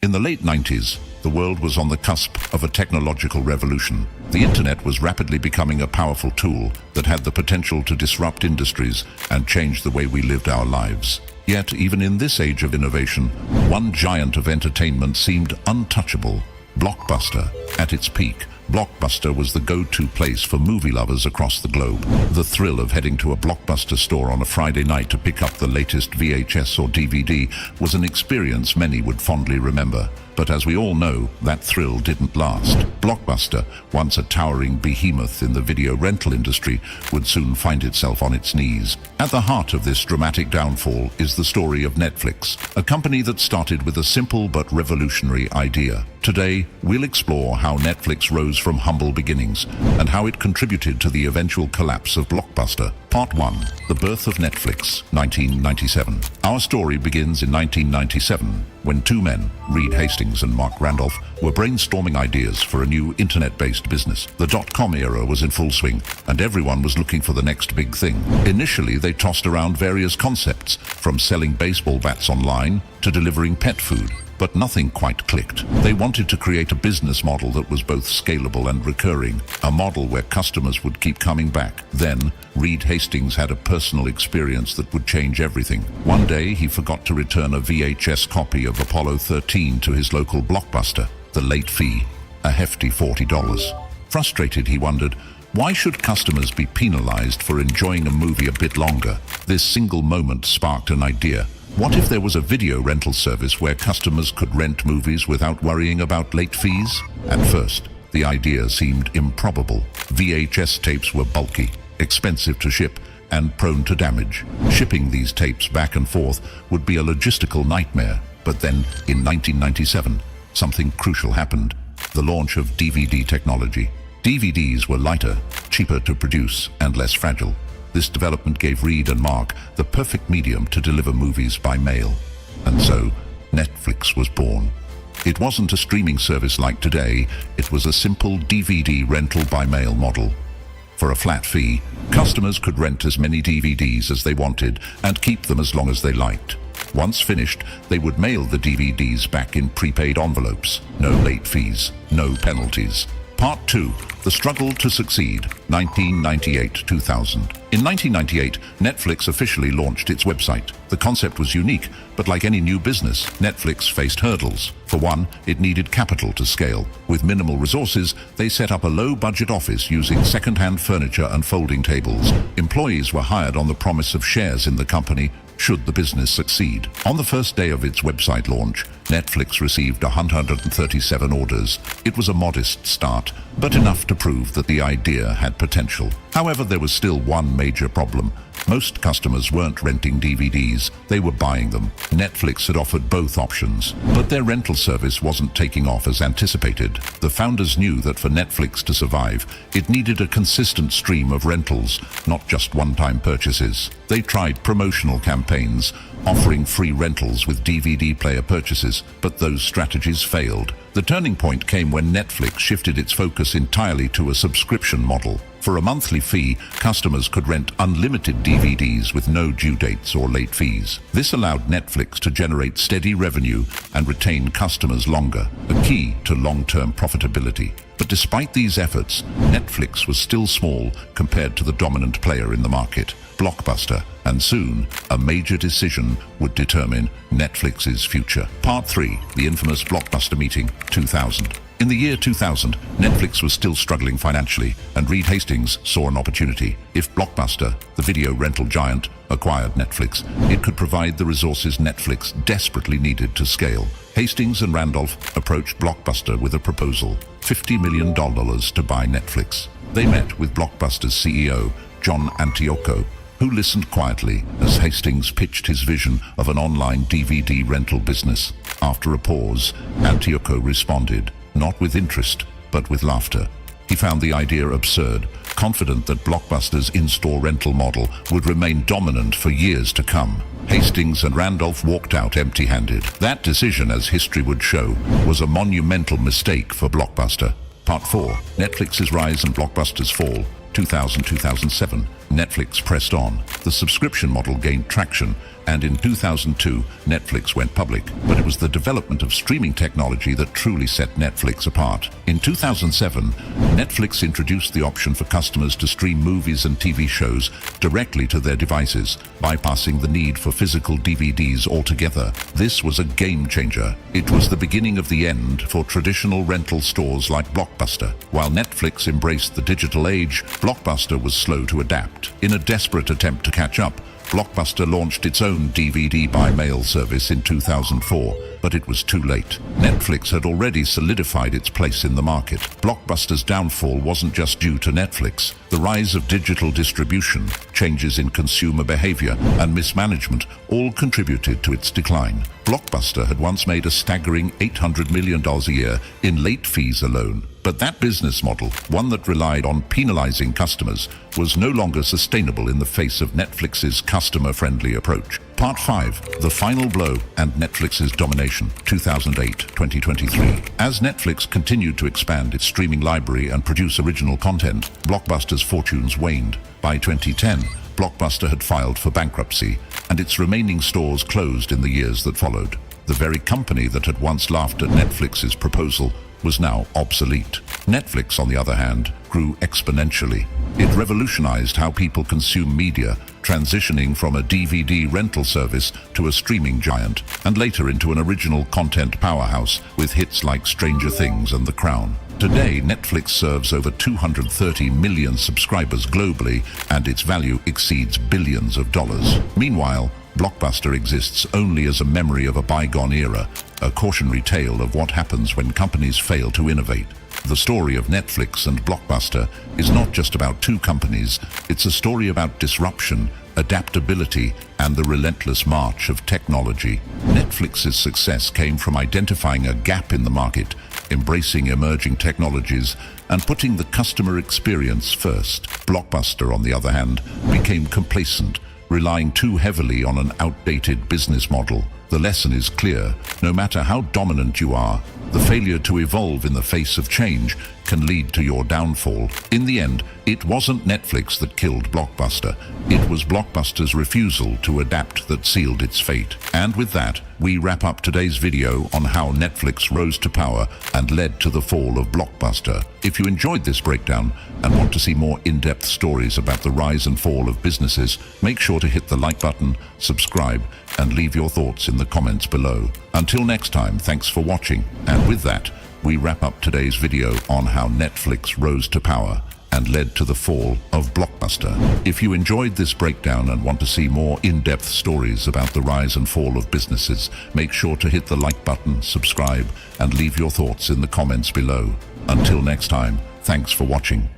In the late 90s, the world was on the cusp of a technological revolution. The internet was rapidly becoming a powerful tool that had the potential to disrupt industries and change the way we lived our lives. Yet, even in this age of innovation, one giant of entertainment seemed untouchable: Blockbuster. At its peak, Blockbuster was the go-to place for movie lovers across the globe. The thrill of heading to a Blockbuster store on a Friday night to pick up the latest VHS or DVD was an experience many would fondly remember. But as we all know, that thrill didn't last. Blockbuster, once a towering behemoth in the video rental industry, would soon find itself on its knees. At the heart of this dramatic downfall is the story of Netflix, a company that started with a simple but revolutionary idea. Today, we'll explore how Netflix rose from humble beginnings and how it contributed to the eventual collapse of Blockbuster. Part 1. The birth of Netflix, 1997. Our story begins in 1997, when two men, Reed Hastings and Mark Randolph, were brainstorming ideas for a new internet-based business. The dot-com era was in full swing, and everyone was looking for the next big thing. Initially, they tossed around various concepts, from selling baseball bats online to delivering pet food. But nothing quite clicked. They wanted to create a business model that was both scalable and recurring, a model where customers would keep coming back. Then, Reed Hastings had a personal experience that would change everything. One day, he forgot to return a VHS copy of Apollo 13 to his local Blockbuster. The late fee, a hefty $40. Frustrated, he wondered, why should customers be penalized for enjoying a movie a bit longer? This single moment sparked an idea. What if there was a video rental service where customers could rent movies without worrying about late fees? At first, the idea seemed improbable. VHS tapes were bulky, expensive to ship, and prone to damage. Shipping these tapes back and forth would be a logistical nightmare. But then, in 1997, something crucial happened: the launch of DVD technology. DVDs were lighter, cheaper to produce, and less fragile. This development gave Reed and Mark the perfect medium to deliver movies by mail. And so, Netflix was born. It wasn't a streaming service like today, it was a simple DVD rental by mail model. For a flat fee, customers could rent as many DVDs as they wanted and keep them as long as they liked. Once finished, they would mail the DVDs back in prepaid envelopes. No late fees, no penalties. Part 2. The Struggle to Succeed, 1998-2000. In 1998, Netflix officially launched its website. The concept was unique, but like any new business, Netflix faced hurdles. For one, it needed capital to scale. With minimal resources, they set up a low-budget office using second-hand furniture and folding tables. Employees were hired on the promise of shares in the company should the business succeed. On the first day of its website launch, Netflix received 137 orders. It was a modest start, but enough to prove that the idea had potential. However, there was still one major problem. Most customers weren't renting DVDs, they were buying them. Netflix had offered both options, but their rental service wasn't taking off as anticipated. The founders knew that for Netflix to survive, it needed a consistent stream of rentals, not just one-time purchases. They tried promotional campaigns, offering free rentals with DVD player purchases, but those strategies failed. The turning point came when Netflix shifted its focus entirely to a subscription model. For a monthly fee, customers could rent unlimited DVDs with no due dates or late fees. This allowed Netflix to generate steady revenue and retain customers longer, a key to long-term profitability. But despite these efforts, Netflix was still small compared to the dominant player in the market, Blockbuster, and soon a major decision would determine Netflix's future. Part 3. The infamous Blockbuster meeting, 2000. In the year 2000, Netflix was still struggling financially, and Reed Hastings saw an opportunity. If Blockbuster, the video rental giant, acquired Netflix, it could provide the resources Netflix desperately needed to scale. Hastings and Randolph approached Blockbuster with a proposal: $50 million to buy Netflix. They met with Blockbuster's CEO, John Antioco, who listened quietly as Hastings pitched his vision of an online DVD rental business. After a pause, Antioco responded, not with interest, but with laughter. He found the idea absurd, confident that Blockbuster's in-store rental model would remain dominant for years to come. Hastings and Randolph walked out empty-handed. That decision, as history would show, was a monumental mistake for Blockbuster. Part 4. Netflix's rise and Blockbuster's fall, 2000-2007. Netflix pressed on. The subscription model gained traction, and in 2002, Netflix went public. But it was the development of streaming technology that truly set Netflix apart. In 2007, Netflix introduced the option for customers to stream movies and TV shows directly to their devices, bypassing the need for physical DVDs altogether. This was a game changer. It was the beginning of the end for traditional rental stores like Blockbuster. While Netflix embraced the digital age, Blockbuster was slow to adapt. In a desperate attempt to catch up, Blockbuster launched its own DVD by mail service in 2004, but it was too late. Netflix had already solidified its place in the market. Blockbuster's downfall wasn't just due to Netflix. The rise of digital distribution, changes in consumer behavior, and mismanagement all contributed to its decline. Blockbuster had once made a staggering $800 million a year in late fees alone. But that business model, one that relied on penalizing customers, was no longer sustainable in the face of Netflix's customer-friendly approach. Part 5, The Final Blow and Netflix's Domination, 2008-2023. As Netflix continued to expand its streaming library and produce original content, Blockbuster's fortunes waned. By 2010, Blockbuster had filed for bankruptcy, and its remaining stores closed in the years that followed. The very company that had once laughed at Netflix's proposal was now obsolete. Netflix, on the other hand, grew exponentially. It revolutionized how people consume media, transitioning from a DVD rental service to a streaming giant, and later into an original content powerhouse with hits like Stranger Things and The Crown. Today, Netflix serves over 230 million subscribers globally, and its value exceeds billions of dollars. Meanwhile, Blockbuster exists only as a memory of a bygone era, a cautionary tale of what happens when companies fail to innovate. The story of Netflix and Blockbuster is not just about two companies, it's a story about disruption, adaptability, and the relentless march of technology. Netflix's success came from identifying a gap in the market, embracing emerging technologies, and putting the customer experience first. Blockbuster, on the other hand, became complacent, relying too heavily on an outdated business model. The lesson is clear. No matter how dominant you are, the failure to evolve in the face of change can lead to your downfall. In the end, it wasn't Netflix that killed Blockbuster. It was Blockbuster's refusal to adapt that sealed its fate. And with that, we wrap up today's video on how Netflix rose to power and led to the fall of Blockbuster. If you enjoyed this breakdown and want to see more in-depth stories about the rise and fall of businesses, make sure to hit the like button, subscribe, and leave your thoughts in the comments below. Until next time, thanks for watching. And with that, we wrap up today's video on how Netflix rose to power and led to the fall of Blockbuster. If you enjoyed this breakdown and want to see more in-depth stories about the rise and fall of businesses, make sure to hit the like button, subscribe, and leave your thoughts in the comments below. Until next time, thanks for watching.